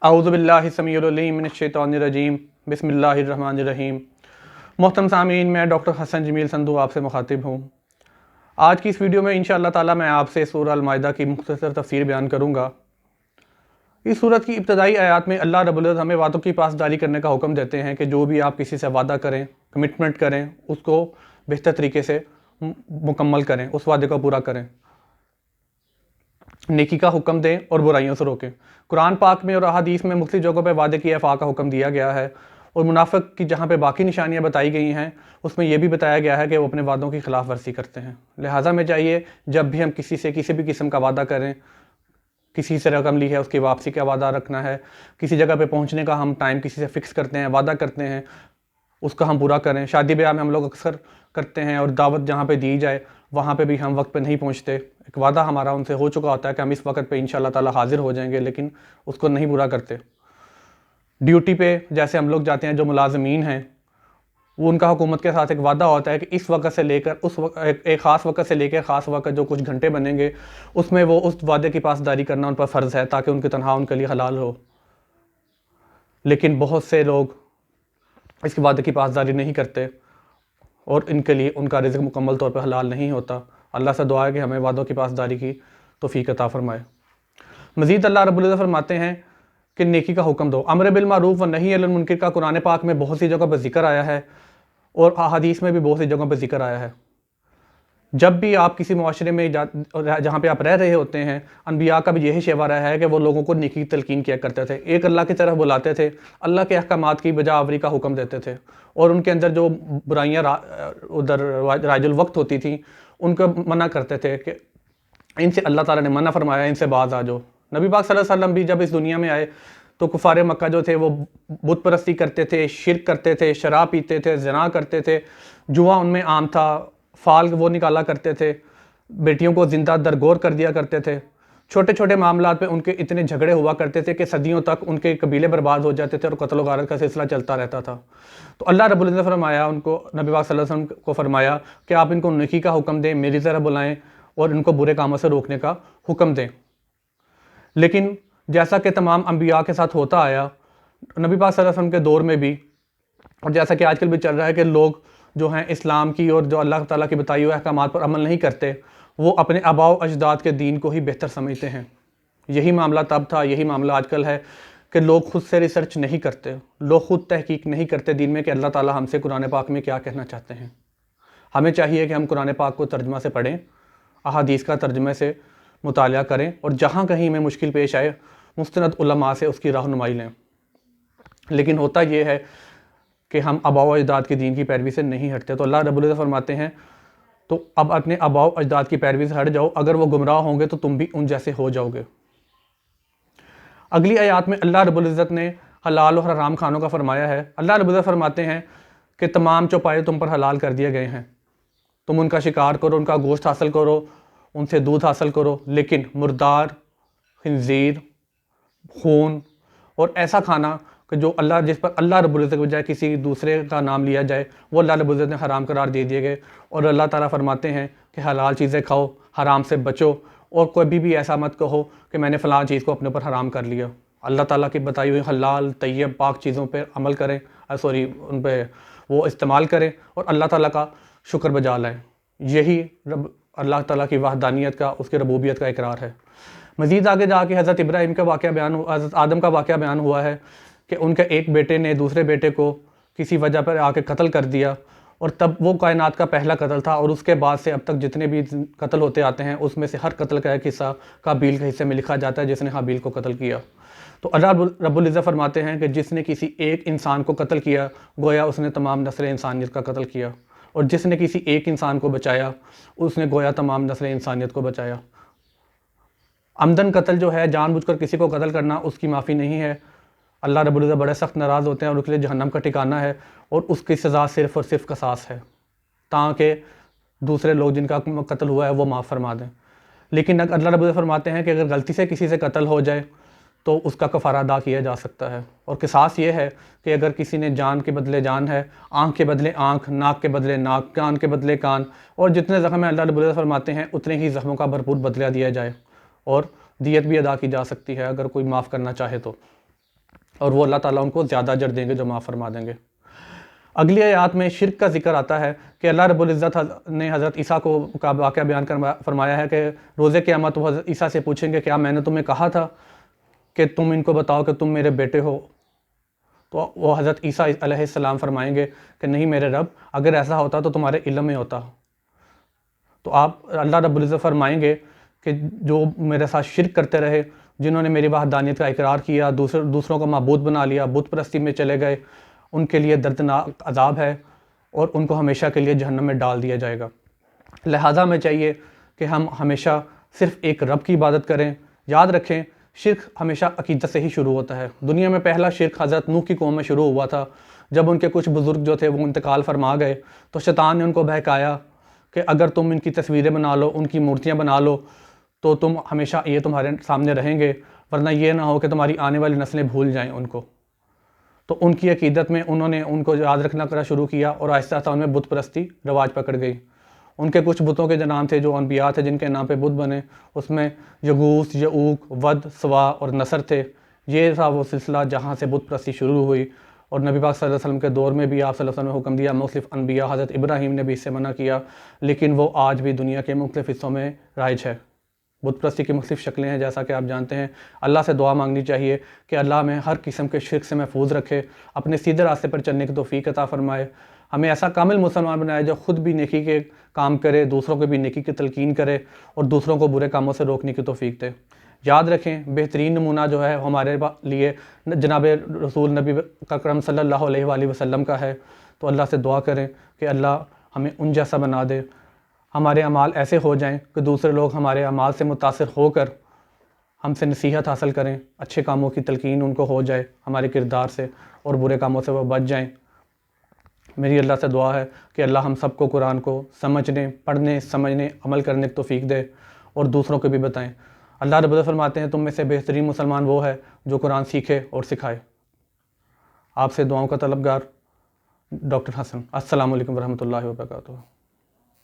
اعوذ باللہ السمیع العلیم من الشیطان الرجیم بسم اللہ الرحمن الرحیم۔ محترم سامعین، میں ڈاکٹر حسن جمیل سندھو آپ سے مخاطب ہوں۔ آج کی اس ویڈیو میں انشاءاللہ تعالی میں آپ سے سورہ المائدہ کی مختصر تفسیر بیان کروں گا۔ اس سورت کی ابتدائی آیات میں اللہ رب العزت ہمیں وعدوں کی پاسداری کرنے کا حکم دیتے ہیں کہ جو بھی آپ کسی سے وعدہ کریں، کمٹمنٹ کریں، اس کو بہتر طریقے سے مکمل کریں، اس وعدے کو پورا کریں، نیکی کا حکم دیں اور برائیوں سے روکیں۔ قرآن پاک میں اور احادیث میں مختلف جگہوں پہ وعدے کی وفا کا حکم دیا گیا ہے، اور منافق کی جہاں پہ باقی نشانیاں بتائی گئی ہیں اس میں یہ بھی بتایا گیا ہے کہ وہ اپنے وعدوں کی خلاف ورزی کرتے ہیں۔ لہٰذا ہمیں چاہیے جب بھی ہم کسی سے کسی بھی قسم کا وعدہ کریں، کسی سے رقم لی ہے اس کی واپسی کا وعدہ رکھنا ہے، کسی جگہ پہ پہنچنے کا ہم ٹائم کسی سے فکس کرتے ہیں، وعدہ کرتے ہیں، اس کا ہم پورا کریں۔ شادی بیاہ میں ہم لوگ اکثر کرتے ہیں، اور دعوت جہاں پہ دی جائے وہاں پہ بھی ہم وقت پہ نہیں پہنچتے۔ ایک وعدہ ہمارا ان سے ہو چکا ہوتا ہے کہ ہم اس وقت پہ انشاءاللہ تعالی حاضر ہو جائیں گے، لیکن اس کو نہیں پورا کرتے۔ ڈیوٹی پہ جیسے ہم لوگ جاتے ہیں، جو ملازمین ہیں وہ ان کا حکومت کے ساتھ ایک وعدہ ہوتا ہے کہ اس وقت سے لے کر اس وقت ایک خاص وقت سے لے کے خاص وقت جو کچھ گھنٹے بنیں گے اس میں وہ اس وعدے کی پاسداری کرنا ان پر فرض ہے، تاکہ ان کی تنخواہ ان کے لیے حلال ہو۔ لیکن بہت سے لوگ اس وعدے کی پاسداری نہیں کرتے اور ان کے لیے ان کا رزق مکمل طور پہ حلال نہیں ہوتا۔ اللہ سے دعا ہے کہ ہمیں وعدوں کی پاسداری کی توفیق عطا فرمائے۔ مزید اللہ رب العزت فرماتے ہیں کہ نیکی کا حکم دو۔ امر بالمعروف و نہی عن المنکر کا قرآن پاک میں بہت سی جگہ پہ ذکر آیا ہے، اور احادیث میں بھی بہت سی جگہوں پہ ذکر آیا ہے۔ جب بھی آپ کسی معاشرے میں جہاں پہ آپ رہ رہے ہوتے ہیں، انبیاء کا بھی یہی شیوا رہا ہے کہ وہ لوگوں کو نیکی کی تلقین کیا کرتے تھے، ایک اللہ کی طرف بلاتے تھے، اللہ کے احکامات کی بجا آوری کا حکم دیتے تھے، اور ان کے اندر جو برائیاں ادھر رائج الوقت ہوتی تھیں ان کو منع کرتے تھے کہ ان سے اللہ تعالیٰ نے منع فرمایا، ان سے باز آ جاؤ۔ نبی پاک صلی اللہ علیہ وسلم بھی جب اس دنیا میں آئے تو کفار مکہ جو تھے وہ بت پرستی کرتے تھے، شرک کرتے تھے، شراب پیتے تھے، زنا کرتے تھے، جوا ان میں عام تھا، فال وہ نکالا کرتے تھے، بیٹیوں کو زندہ درگور کر دیا کرتے تھے۔ چھوٹے چھوٹے معاملات پہ ان کے اتنے جھگڑے ہوا کرتے تھے کہ صدیوں تک ان کے قبیلے برباد ہو جاتے تھے اور قتل و غارت کا سلسلہ چلتا رہتا تھا۔ تو اللہ رب العزت نے فرمایا ان کو، نبی پاک صلی اللہ علیہ وسلم کو فرمایا کہ آپ ان کو نیکی کا حکم دیں، میری طرف بلائیں، اور ان کو برے کاموں سے روکنے کا حکم دیں۔ لیکن جیسا کہ تمام انبیاء کے ساتھ ہوتا آیا، نبی پاک صلی اللہ علیہ وسلم کے دور میں بھی، اور جیسا کہ آج کل بھی چل رہا ہے کہ لوگ جو ہیں اسلام کی اور جو اللہ تعالیٰ کی بتائی ہوئے احکامات پر عمل نہیں کرتے، وہ اپنے آباء و اجداد کے دین کو ہی بہتر سمجھتے ہیں۔ یہی معاملہ تب تھا، یہی معاملہ آج کل ہے کہ لوگ خود سے ریسرچ نہیں کرتے، لوگ خود تحقیق نہیں کرتے دین میں کہ اللہ تعالیٰ ہم سے قرآن پاک میں کیا کہنا چاہتے ہیں۔ ہمیں چاہیے کہ ہم قرآن پاک کو ترجمہ سے پڑھیں، احادیث کا ترجمے سے مطالعہ کریں، اور جہاں کہیں میں مشکل پیش آئے مستند علماء سے اس کی رہنمائی لیں۔ لیکن ہوتا یہ ہے کہ ہم آباء و اجداد کے دین کی پیروی سے نہیں ہٹتے۔ تو اللہ رب العزت فرماتے ہیں تو اب اپنے آباء و اجداد کی پیروی سے ہٹ جاؤ، اگر وہ گمراہ ہوں گے تو تم بھی ان جیسے ہو جاؤ گے۔ اگلی آیات میں اللہ رب العزت نے حلال اور حرام کھانوں کا فرمایا ہے۔ اللہ رب العزت فرماتے ہیں کہ تمام چوپائے تم پر حلال کر دیے گئے ہیں، تم ان کا شکار کرو، ان کا گوشت حاصل کرو، ان سے دودھ حاصل کرو، لیکن مردار، خنزیر، خون اور ایسا کھانا کہ جو جس پر اللہ رب العزت کے بجائے کسی دوسرے کا نام لیا جائے، وہ اللہ رب العزت نے حرام قرار دے دیے گئے۔ اور اللہ تعالیٰ فرماتے ہیں کہ حلال چیزیں کھاؤ، حرام سے بچو، اور کوئی بھی ایسا مت کہو کہ میں نے فلاں چیز کو اپنے اوپر حرام کر لیا۔ اللہ تعالیٰ کی بتائی ہوئی حلال، طیب، پاک چیزوں پہ عمل کریں، ان پہ وہ استعمال کریں، اور اللہ تعالیٰ کا شکر بجا لائیں۔ یہی اللہ تعالیٰ کی وحدانیت کا، اس کی ربوبیت کا اقرار ہے۔ مزید آگے جا کے حضرت ابراہیم کا واقعہ حضرت آدم کا واقعہ بیان ہوا ہے کہ ان کے ایک بیٹے نے دوسرے بیٹے کو کسی وجہ پر آ کے قتل کر دیا، اور تب وہ کائنات کا پہلا قتل تھا، اور اس کے بعد سے اب تک جتنے بھی قتل ہوتے آتے ہیں اس میں سے ہر قتل کا ایک حصہ قابیل کے حصے میں لکھا جاتا ہے، جس نے حابیل کو قتل کیا۔ تو اللہ رب العزت فرماتے ہیں کہ جس نے کسی ایک انسان کو قتل کیا گویا اس نے تمام نسل انسانیت کا قتل کیا، اور جس نے کسی ایک انسان کو بچایا اس نے گویا تمام نسل انسانیت کو بچایا۔ عمدن قتل جو ہے، جان بوجھ کر کسی کو قتل کرنا، اس کی معافی نہیں ہے۔ اللہ رب العزت بڑے سخت ناراض ہوتے ہیں، اور اس کے لیے جہنم کا ٹھکانہ ہے، اور اس کی سزا صرف اور صرف قصاص ہے، تاکہ دوسرے لوگ جن کا قتل ہوا ہے وہ معاف فرما دیں۔ لیکن اللہ رب العزت فرماتے ہیں کہ اگر غلطی سے کسی سے قتل ہو جائے تو اس کا کفارہ ادا کیا جا سکتا ہے، اور قصاص یہ ہے کہ اگر کسی نے جان کے بدلے جان ہے، آنکھ کے بدلے آنکھ، ناک کے بدلے ناک، کان کے بدلے کان، اور جتنے زخم ہیں اللہ رب العزت فرماتے ہیں اتنے ہی زخموں کا بھرپور بدلہ دیا جائے، اور دیت بھی ادا کی جا سکتی ہے اگر کوئی معاف کرنا چاہے تو۔ اور وہ اللہ تعالیٰ ان کو زیادہ اجر دیں گے جو معاف فرما دیں گے۔ اگلی آیات میں شرک کا ذکر آتا ہے کہ اللہ رب العزت نے حضرت عیسیٰ کو کا واقعہ بیان فرمایا ہے کہ روز قیامت وہ حضرت عیسیٰ سے پوچھیں گے کیا میں نے تمہیں کہا تھا کہ تم ان کو بتاؤ کہ تم میرے بیٹے ہو؟ تو وہ حضرت عیسیٰ علیہ السلام فرمائیں گے کہ نہیں میرے رب، اگر ایسا ہوتا تو تمہارے علم میں ہوتا۔ تو اللہ رب العزت فرمائیں گے کہ جو میرے ساتھ شرک کرتے رہے، جنہوں نے میری وحدانیت کا اقرار کیا، دوسروں کو معبود بنا لیا، بت پرستی میں چلے گئے، ان کے لیے دردناک عذاب ہے اور ان کو ہمیشہ کے لیے جہنم میں ڈال دیا جائے گا۔ لہٰذا ہمیں چاہیے کہ ہم ہمیشہ صرف ایک رب کی عبادت کریں۔ یاد رکھیں شرک ہمیشہ عقیدت سے ہی شروع ہوتا ہے۔ دنیا میں پہلا شرک حضرت نوح کی قوم میں شروع ہوا تھا، جب ان کے کچھ بزرگ جو تھے وہ انتقال فرما گئے تو شیطان نے ان کو بہکایا کہ اگر تم ان کی تصویریں بنا لو، ان کی مورتیاں بنا لو تو تم ہمیشہ یہ تمہارے سامنے رہیں گے، ورنہ یہ نہ ہو کہ تمہاری آنے والی نسلیں بھول جائیں ان کو۔ تو ان کی عقیدت میں انہوں نے ان کو یاد رکھنا کرنا شروع کیا اور آہستہ آہستہ ان میں بت پرستی رواج پکڑ گئی۔ ان کے کچھ بتوں کے نام تھے جو انبیاء تھے جن کے نام پہ بت بنے، اس میں یغوث، یعوق، ود، سوا اور نصر تھے۔ یہ تھا وہ سلسلہ جہاں سے بت پرستی شروع ہوئی، اور نبی پاک صلی اللہ علیہ وسلم کے دور میں بھی آپ صلی اللہ علیہ وسلم نے حکم دیا، مختلف انبیاء، حضرت ابراہیم نے بھی اس سے منع کیا، لیکن وہ آج بھی دنیا کے مختلف حصوں میں رائج ہے۔ بت پرستی کی مختلف شکلیں ہیں جیسا کہ آپ جانتے ہیں۔ اللہ سے دعا مانگنی چاہیے کہ اللہ ہمیں ہر قسم کے شرک سے محفوظ رکھے، اپنے سیدھے راستے پر چلنے کی توفیق عطا فرمائے، ہمیں ایسا کامل مسلمان بنائے جو خود بھی نیکی کے کام کرے، دوسروں کو بھی نیکی کی تلقین کرے اور دوسروں کو برے کاموں سے روکنے کی توفیق دے۔ یاد رکھیں بہترین نمونہ جو ہے ہمارے لیے جناب رسول نبی اکرم صلی اللہ علیہ وآلہ وسلم کا ہے، تو اللہ سے دعا کریں کہ اللہ ہمیں ان جیسا بنا دے، ہمارے اعمال ایسے ہو جائیں کہ دوسرے لوگ ہمارے اعمال سے متاثر ہو کر ہم سے نصیحت حاصل کریں، اچھے کاموں کی تلقین ان کو ہو جائے ہمارے کردار سے، اور برے کاموں سے وہ بچ جائیں۔ میری اللہ سے دعا ہے کہ اللہ ہم سب کو قرآن کو سمجھنے، پڑھنے، سمجھنے، عمل کرنے کی توفیق دے اور دوسروں کو بھی بتائیں۔ اللہ رب العزت فرماتے ہیں تم میں سے بہترین مسلمان وہ ہے جو قرآن سیکھے اور سکھائے۔ آپ سے دعاؤں کا طلبگار ڈاکٹر حسن۔ السلام علیکم ورحمۃ اللہ وبرکاتہ۔